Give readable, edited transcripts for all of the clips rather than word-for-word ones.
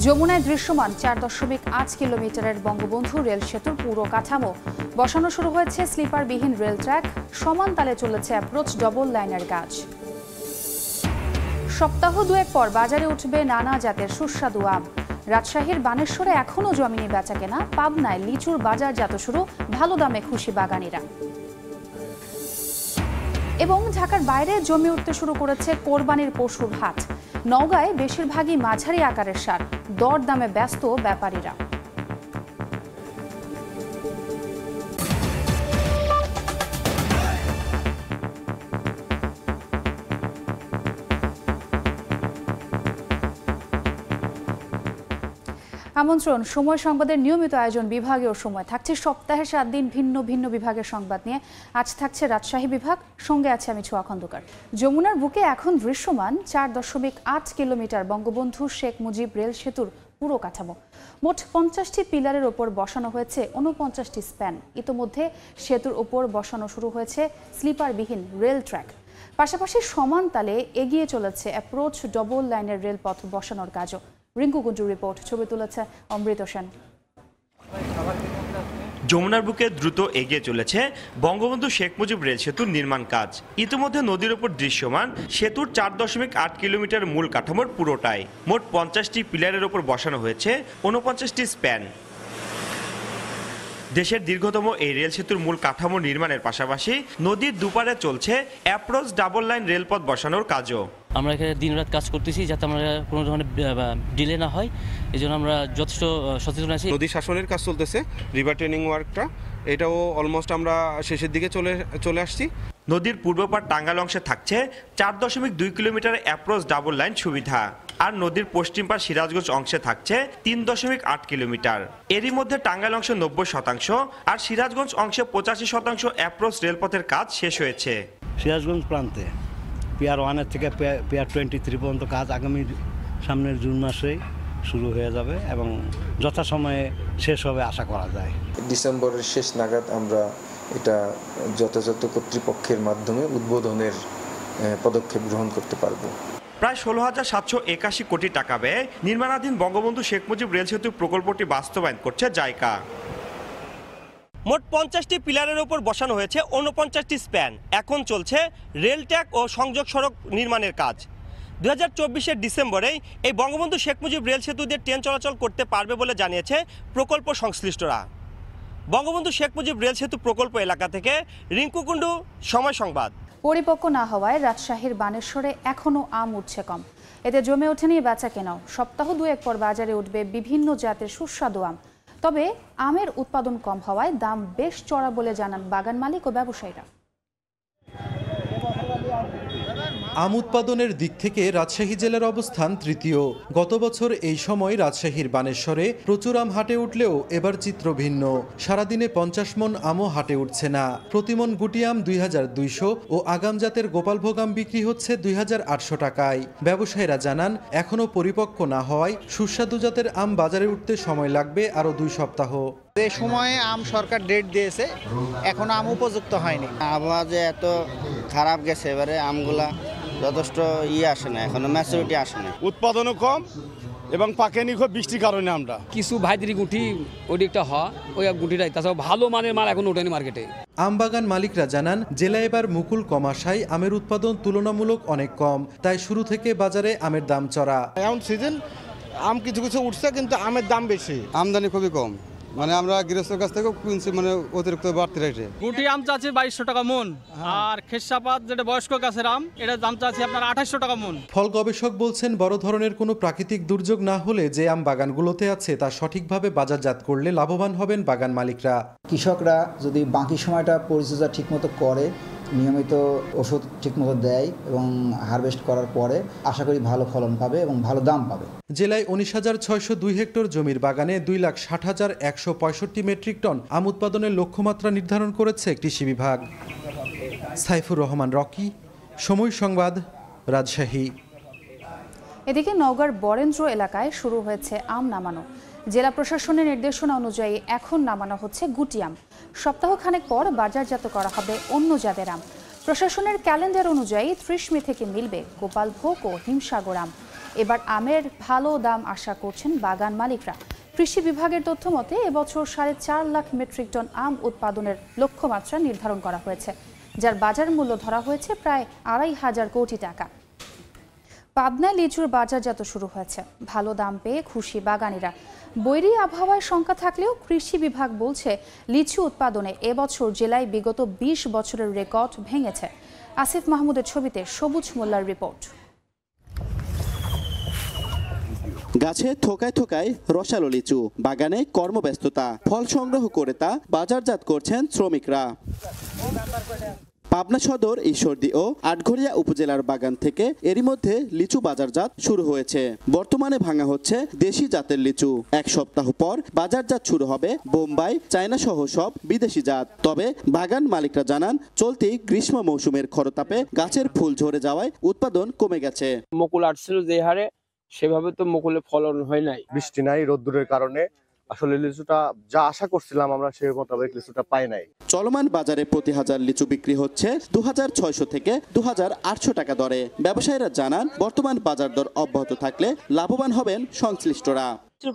যমুনায় দৃশ্যমান 4.8 কিলোমিটারের বঙ্গবন্ধু রেল সেতুর পুরো কাঠামো বসানো শুরু হয়েছে। স্লিপারবিহীন রেল ট্র্যাক, সমান তালে চলেছে অ্যাপ্রোচ ডবল লাইনের কাজ। সপ্তাহ দুয়েক পর বাজারে উঠবে নানা জাতের সুস্বাদু আম। রাজশাহীর বানেশ্বরে এখনও জমিনি বেচাকেনা, পাবনায় লিচুর বাজারজাত শুরু, ভালো দামে খুশি বাগানীরা। এবং ঢাকার বাইরে জমে উঠতে শুরু করেছে কোরবানির পশুর হাট। নওগাঁয় বেশিরভাগই মাঝারি আকারের সার, দর দামে ব্যস্ত ব্যাপারীরা। আমন্ত্রণ সময় সংবাদের নিয়মিত আয়োজন বিভাগীয় সময় থাকছে সপ্তাহে 7 দিন ভিন্ন ভিন্ন বিভাগের সংবাদ নিয়ে। আজ থাকছে রাজশাহী বিভাগ, সঙ্গে আছে আমি ছোঁয়া খন্দকার। যমুনার বুকে এখন দৃশ্যমান 4.8 কিলোমিটার বঙ্গবন্ধু শেখ মুজিব রেল সেতুর পুরো কাঠামো। মোট 50টি পিলারের ওপর বসানো হয়েছে 49টি স্প্যান। ইতোমধ্যে সেতুর ওপর বসানো শুরু হয়েছে স্লিপারবিহীন রেল ট্র্যাক। পাশাপাশি সমান তালে এগিয়ে চলেছে অ্যাপ্রোচ ডবল লাইনের রেলপথ বসানোর কাজও। রিঙ্কু গুঞ্জুর রিপোর্ট, ছবি তুলেছে অমৃত সেন। যমুনার বুকে দ্রুত এগিয়ে চলেছে বঙ্গবন্ধু শেখ মুজিব রেল সেতুর নির্মাণ কাজ। ইতিমধ্যে নদীর ওপর দৃশ্যমান সেতুর 4.8 কিলোমিটার মূল কাঠামোর পুরোটাই। মোট 50টি পিলারের ওপর বসানো হয়েছে 49টি স্প্যান। দেশের দীর্ঘতম এই রেল সেতুর মূল কাঠামো নির্মাণের পাশাপাশি নদীর দুপারে চলছে অ্যাপ্রোচ ডাবল লাইন রেলপথ বসানোর কাজও। আমরা এখানে দিনরাত কাজ করতেছি যাতে আমরা কোনো ধরনের ডিলে না হয়, এই জন্য আমরা যথেষ্ট সচেতন আছি। নদী শাসনের কাজ চলতেছে, রিভার ট্রেনিং ওয়ার্কটা, এটাও অলমোস্ট আমরা শেষের দিকে চলে আসছি। নদীর পূর্বপার টাঙ্গাইল অংশে থাকছে 4.2 কিলোমিটার অ্যাপ্রোচ ডাবল লাইন সুবিধা, আর নদীর পশ্চিম পার সিরাজগঞ্জ অংশে থাকছে 3.8 কিলোমিটার। এরই মধ্যে টাঙ্গাইল অংশে 90% আর সিরাজগঞ্জ অংশে 85% অ্যাপ্রোচ রেলপথের কাজ শেষ হয়েছে। সিরাজগঞ্জ প্রান্তে পিয়ার 1 থেকে পিয়ার 23 পর্যন্ত কাজ আগামী সামনের জুন মাসেই শুরু হয়ে যাবে এবং যথাসময়ে শেষ হবে আশা করা যায়। ডিসেম্বরের শেষ নাগাদ আমরা এটা যথাযথ কর্তৃপক্ষের মাধ্যমে উদ্বোধনের পদক্ষেপ গ্রহণ করতে পারব। প্রায় 16,781 কোটি টাকা ব্যয়ে নির্মাণাধীন বঙ্গবন্ধু শেখ মুজিব রেল সেতু প্রকল্পটি বাস্তবায়ন করছে জাইকা। মোট 50টি পিলারের ওপর বসানো হয়েছে 49টি স্প্যান। এখন চলছে রেল ট্র্যাক ও সংযোগ সড়ক নির্মাণের কাজ। 2024 ডিসেম্বরেই এই বঙ্গবন্ধু শেখ মুজিব রেল সেতু দিয়ে ট্রেন চলাচল করতে পারবে বলে জানিয়েছে প্রকল্প সংশ্লিষ্টরা। বঙ্গবন্ধু শেখ মুজিব রেল সেতু প্রকল্প এলাকা থেকে রিঙ্কু কুণ্ডু, সময় সংবাদ। পরিপক্ক না হওয়ায় রাজশাহীর বানেশ্বরে এখনও আম উঠছে কম। এতে জমে ওঠেনি বেচা কেনাও। সপ্তাহ দুয়েক পর বাজারে উঠবে বিভিন্ন জাতের সুস্বাদু আম। তবে আমের উৎপাদন কম হওয়ায় দাম বেশ চড়া বলে জানান বাগান মালিক ও ব্যবসায়ীরা। আম উৎপাদনের দিক থেকে রাজশাহী জেলার অবস্থান তৃতীয়। গত বছর এই সময় রাজশাহীর বানেশ্বরে প্রচুর আম হাটে উঠলেও এবার চিত্র ভিন্ন। সারাদিনে 50 মণ আমও হাটে উঠছে না। প্রতিমন গুটি আম 2200 ও আগাম জাতের গোপালভোগ আম বিক্রি হচ্ছে 2800 টাকায়। ব্যবসায়ীরা জানান, এখনও পরিপক্ক না হওয়ায় সুস্বাদু জাতের আম বাজারে উঠতে সময় লাগবে আরও 2 সপ্তাহ। যে সময়ে আম সরকার ডেট দিয়েছে, এখন আম উপযুক্ত হয়নি। আবহাওয়া যে এত খারাপ গেছে, এবারে আমগুলা যথেষ্ট আসে না, এখনো ম্যাচুরিটি আসে না। উৎপাদনও কম এবং পাকেনি খুব বৃষ্টির কারণে আমরা কিছু ভাইদের গুটি ওই একটা ওই গুটিটাই, তাছাড়া ভালো মানের মাল এখন ওঠেনি মার্কেটে। আম বাগান মালিকরা জানান, জেলায় এবার মুকুল কম আসায় আমের উৎপাদন তুলনামূলক অনেক কম, তাই শুরু থেকে বাজারে আমের দাম চড়া। এখন সিজন আম কিছু কিছু উঠছে, কিন্তু আমের দাম বেশি, আমদানি খুবই কম। মানে আমরা গৃহস্থের কাছ থেকে কিনছি, মানে অতিরিক্ত বাড়তি রেটে। গুটি আম চাচ্ছি 2200 টাকা মন, আর খেসাপাত যেটা বয়স্ক গাছের আম, এটা দাম চাচ্ছি আপনার 2800 টাকা মন। ফল গবেষক বলছেন, বড় ধরনের কোনো প্রাকৃতিক দুর্যোগ না হলে যে আম বাগানগুলোতে আছে তা সঠিকভাবে বাজারজাত করলে লাভবান হবেন বাগান মালিকরা। কৃষকরা যদি বাকি সময়টা পরিচর্যা ঠিকমতো করে, নিয়মিত ওষুধ ঠিকমতো দেয় এবং হারভেস্ট করার পরে আশা করি ভালো ফলন পাবে এবং ভালো দাম পাবে। জেলায় 19,602 হেক্টর জমির বাগানে 2,60,165 মেট্রিক টন আম উৎপাদনের লক্ষ্যমাত্রা নির্ধারণ করেছে কৃষি বিভাগ। সাইফুর রহমান রকি, সময় সংবাদ, রাজশাহী। এদিকে নওগাঁর বরেন্দ্র এলাকায় শুরু হয়েছে আম নামানো। জেলা প্রশাসনের নির্দেশনা অনুযায়ী এখন নামানো হচ্ছে গুটি আম। সপ্তাহখানেক পর বাজারজাত করা হবে অন্য জাতের আম। প্রশাসনের ক্যালেন্ডার অনুযায়ী 30 মে থেকে মিলবে গোপালভোগ ও হিমসাগর আম। এবার আমের ভালো দাম আশা করছেন বাগান মালিকরা। কৃষি বিভাগের তথ্য মতে এবছর 4.5 লাখ মেট্রিক টন আম উৎপাদনের লক্ষ্যমাত্রা নির্ধারণ করা হয়েছে, যার বাজার মূল্য ধরা হয়েছে প্রায় 2,500 কোটি টাকা। পাবনায় লিচুর বাজারজাত শুরু হয়েছে, ভালো দাম পেয়ে খুশি বাগানিরা। বৈরী আবহাওয়ার শঙ্কা থাকলেও কৃষি বিভাগ বলছে লিচু উৎপাদনে এবছর জেলায় বিগত 20 বছরের রেকর্ড ভেঙেছে। আসিফ মাহমুদের ছবিতে সবুজ মোল্লার রিপোর্ট। গাছে থোকায় থোকায় রসালো লিচু, বাগানে কর্মব্যস্ততা, ফল সংগ্রহ করে তা বাজারজাত করছেন শ্রমিকরা। পাবনা সদর, ঈশ্বরদী ও আটঘরিয়া উপজেলার বাগান থেকে এরই মধ্যে লিচু বাজারজাত শুরু হয়েছে। বর্তমানে ভাঙা হচ্ছে দেশি জাতের লিচু। এক সপ্তাহ পর বাজারজাত শুরু হবে বোম্বাই, চায়না সহ সব বিদেশি জাত। তবে বাগান মালিকরা জানান, চলতি গ্রীষ্ম মৌসুমের খরতাপে গাছের ফুল ঝরে যাওয়ায় উৎপাদন কমে গেছে। মুকুল আসছিল যে হারে, সেভাবে তো মুকুলে ফলন হয় নাই। বৃষ্টি নাই, রোদ্দুরের কারণে আসলে লিচুটা যা আশা করছিলাম আমরা সেই মোতাবেক লিচুটা পাই নাই। চলমান বাজারে প্রতি হাজার লিচু বিক্রি হচ্ছে 2600 থেকে 2800 টাকা দরে। ব্যবসায়ীরা জানান, বর্তমান বাজার দর অব্যাহত থাকলে লাভবান হবেন সংশ্লিষ্টরা।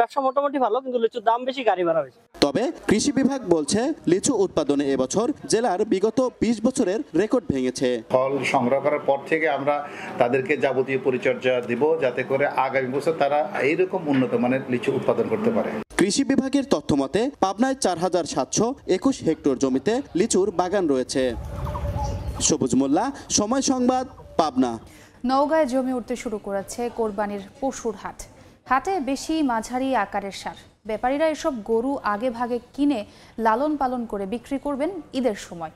ব্যবসা মোটামুটি ভালো, কিন্তু লিচুর দাম বেশি, গাড়ি ভাড়া বেশি। তবে কৃষি বিভাগ বলছে লিচু উৎপাদনে এবছর জেলার বিগত 20 বছরের রেকর্ড ভেঙেছে। ফল সংগ্রহ করার পর থেকে আমরা তাদেরকে যাবতীয় পরিচর্যা দিব, যাতে করে আগামী বছর তারা এইরকম উন্নত মানের লিচু উৎপাদন করতে পারে। কৃষি বিভাগের তথ্য মতে পাবনায় 4721 হেক্টর জমিতে লিচুর বাগান রয়েছে। সবুজ মোল্লা, সময় সংবাদ, পাবনা। নওগাঁয় জমি উঠতে শুরু করেছে কোরবানির পশুর হাট। হাটে বেশি মাঝারি আকারের সার। ব্যাপারীরা এসব গরু আগে ভাগে কিনে লালন পালন করে বিক্রি করবেন ঈদের সময়।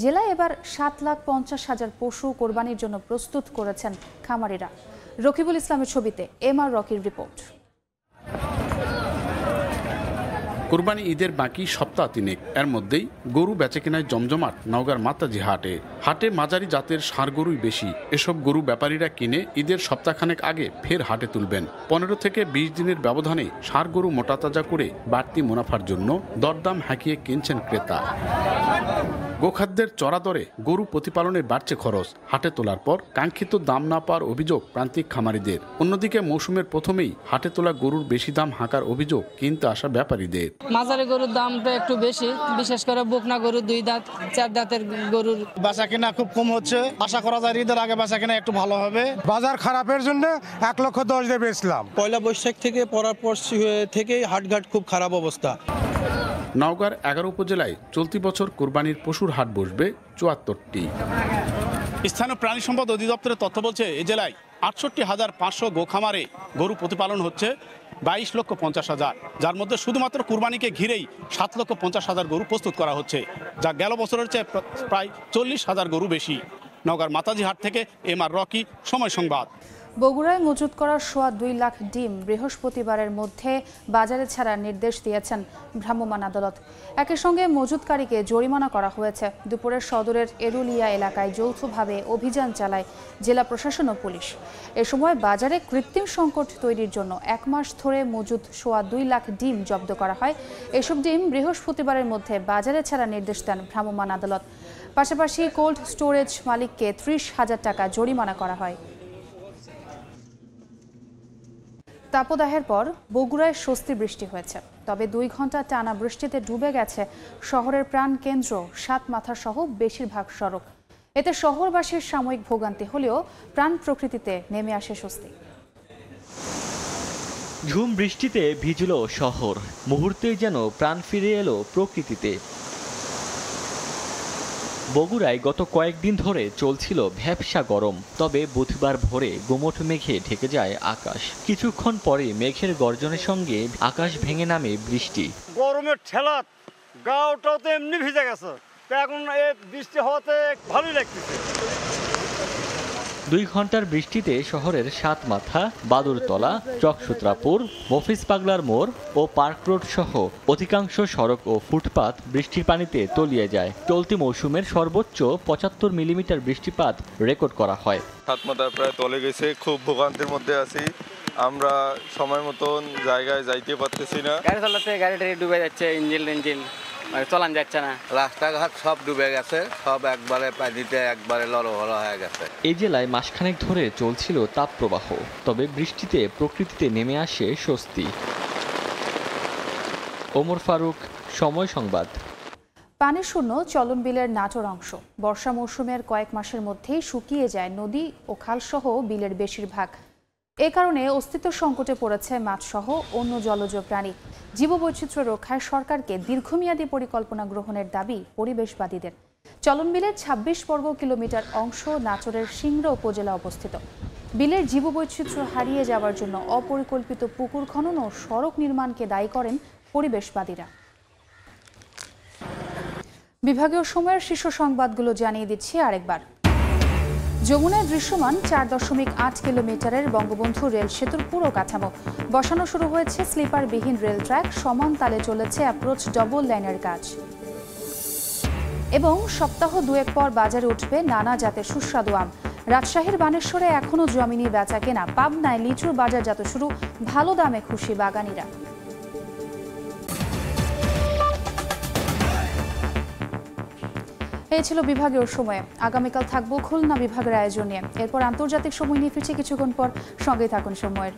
জেলায় এবার 7,50,000 পশু কোরবানির জন্য প্রস্তুত করেছেন খামারিরা। রকিবুল ইসলামের ছবিতে MR রকির রিপোর্ট। কোরবানি ঈদের বাকি সপ্তাহ তিনেক, এর মধ্যেই গরু বেচাকেনায় জমজমাট নওগাঁর মাতাজি হাটে। হাটে মাঝারি জাতের ষাঁড় গরুই বেশি। এসব গরু ব্যাপারীরা কিনে ঈদের সপ্তাহখানেক আগে ফের হাটে তুলবেন। 15 থেকে 20 দিনের ব্যবধানে ষাঁড় গরু মোটাতাজা করে বাড়তি মুনাফার জন্য দরদাম হাঁকিয়ে কিনছেন ক্রেতা। গোখাদ্যের চড়া দরে গরু প্রতিপালনে বাড়ছে খরচ। হাটে তোলার পর কাঙ্ক্ষিত দাম না পাওয়ার অভিযোগ প্রান্তিক খামারিদের। অন্যদিকে মৌসুমের প্রথমেই হাটে তোলা গরুর বেশি দাম হাঁকার অভিযোগ কিনতে আসা ব্যাপারীদের। মাঝারি গরুর দামটা একটু বেশি, বিশেষ করে বকনা গরু, 2 দাঁত 4 দাঁতের গরুর বেচা কিনা খুব কম হচ্ছে। আশা করা যায় ঈদের আগে বেচা কিনা একটু ভালো হবে। বাজার খারাপের জন্য 1,10,000 দিয়ে বেচলাম। পয়লা বৈশাখ থেকে পরার পর থেকেই হাটঘাট খুব খারাপ অবস্থা। নওগাঁর 11 উপজেলায় চলতি বছর কোরবানির পশুর হাট বসবে 74টি। স্থানীয় প্রাণী সম্পদ অধিদপ্তরের তথ্য বলছে, এ জেলায় 68,500 গোখামারে গরু প্রতিপালন হচ্ছে 22,50,000, যার মধ্যে শুধুমাত্র কুরবানিকে ঘিরেই 7,50,000 গরু প্রস্তুত করা হচ্ছে, যা গেল বছরের চেয়ে প্রায় 40,000 গরু বেশি। নওগাঁর মাতাজি হাট থেকে MR রকি, সময় সংবাদ। বগুড়ায় মজুত করা 2.25 লাখ ডিম বৃহস্পতিবারের মধ্যে বাজারে ছাড়ার নির্দেশ দিয়েছেন ভ্রাম্যমাণ আদালত। একই সঙ্গে মজুতকারীকে জরিমানা করা হয়েছে। দুপুরে সদরের এরুলিয়া এলাকায় যৌথভাবে অভিযান চালায় জেলা প্রশাসন ও পুলিশ। এ সময় বাজারে কৃত্রিম সংকট তৈরির জন্য 1 মাস ধরে মজুত 2.25 লাখ ডিম জব্দ করা হয়। এসব ডিম বৃহস্পতিবারের মধ্যে বাজারে ছাড়ার নির্দেশ দেন ভ্রাম্যমাণ আদালত। পাশাপাশি কোল্ড স্টোরেজ মালিককে 30,000 টাকা জরিমানা করা হয়। তাপদাহের পর বগুড়ায় স্বস্তি বৃষ্টি হয়েছে। তবে 2 ঘন্টা টানা বৃষ্টিতে ডুবে গেছে শহরের প্রাণকেন্দ্র সাতমাথা সহ বেশিরভাগ সড়ক। এতে শহরবাসীর সাময়িক ভোগান্তি হলেও প্রাণ প্রকৃতিতে নেমে আসে স্বস্তি। ঝুম বৃষ্টিতে ভিজল শহর, মুহূর্তেই যেন প্রাণ ফিরে এলো প্রকৃতিতে। বগুড়ায় গত কয়েকদিন ধরে চলছিল ভ্যাপসা গরম। তবে বুধবার ভোরে গুমোট মেঘে ঢেকে যায় আকাশ। কিছুক্ষণ পরে মেঘের গর্জনের সঙ্গে আকাশ ভেঙে নামে বৃষ্টি। গরমের ঠেলাত গাওটাও তো এমনি ভিজে গেছে, এখন এই বৃষ্টি হওয়াতে ভালোই লাগতেছে। 2 ঘন্টার বৃষ্টিতে শহরের সাতমাথা, বাদুরতলা, চকসুত্রাপুর, মফিজ পাগলার মোড় ও পার্ক রোড সহ অধিকাংশ সড়ক ও ফুটপাত বৃষ্টির পানিতে তলিয়ে যায়। চলতি মৌসুমের সর্বোচ্চ 75 মিলিমিটার বৃষ্টিপাত রেকর্ড করা হয়। সাতমাথা প্রায় তলে গেছে, খুব ভোগান্তির মধ্যে আছি আমরা। সময় মতন জায়গায় যাইতে পারতেছি না। গাড়ি চালাতে গাড়ি ডুবে যাচ্ছে, ইঞ্জিন চলান যাচ্ছে না, রাস্তাঘাট সব ডুবে গেছে, সব একবারে পানিতে একবারে লড়হড় হয়ে গেছে। এই জেলায় মাসখানেক ধরে চলছিল তাপপ্রবাহ, তবে বৃষ্টিতে প্রকৃতিতে নেমে আসে স্বস্তি। ওমর ফারুক, সময় সংবাদ। পানি শূন্য চলন বিলের নাটোর অংশ। বর্ষা মৌসুমের কয়েক মাসের মধ্যেই শুকিয়ে যায় নদী ও খালসহ বিলের বেশিরভাগ। এ কারণে অস্তিত্ব সংকটে পড়েছে মাছসহ অন্য জলজ প্রাণী। জীববৈচিত্র্য রক্ষায় সরকারকে দীর্ঘমেয়াদী পরিকল্পনা গ্রহণের দাবি পরিবেশবাদীদের। চলন বিলের ২৬ বর্গ কিলোমিটার অংশ নাটোরের সিংড়া উপজেলা অবস্থিত। বিলের জীববৈচিত্র্য হারিয়ে যাওয়ার জন্য অপরিকল্পিত পুকুর খনন ও সড়ক নির্মাণকে দায়ী করেন পরিবেশবাদীরা। বিভাগীয় সময়ের শীর্ষ সংবাদগুলো জানিয়ে দিচ্ছি আরেকবার। যমুনায় দৃশ্যমান ৪.৮ কিলোমিটারের বঙ্গবন্ধু রেল সেতুর পুরো কাঠামো বসানো শুরু হয়েছে। স্লিপারবিহীন রেল ট্র্যাক, সমান তালে চলেছে অ্যাপ্রোচ ডবল লাইনের কাজ। এবং সপ্তাহ দুয়েক পর বাজারে উঠবে নানা জাতের সুস্বাদু আম। রাজশাহীর বানেশ্বরে এখনও জমিনি বেচা কেনা। পাবনায় লিচুর বাজারজাত শুরু, ভালো দামে খুশি বাগানীরা। এই ছিল বিভাগীয় সময়ে। আগামীকাল থাকবো খুলনা বিভাগের আয়োজন নিয়ে। এরপর আন্তর্জাতিক সময় নিয়ে ফিরছি কিছুক্ষণ পর। সঙ্গেই থাকুন সময়ের।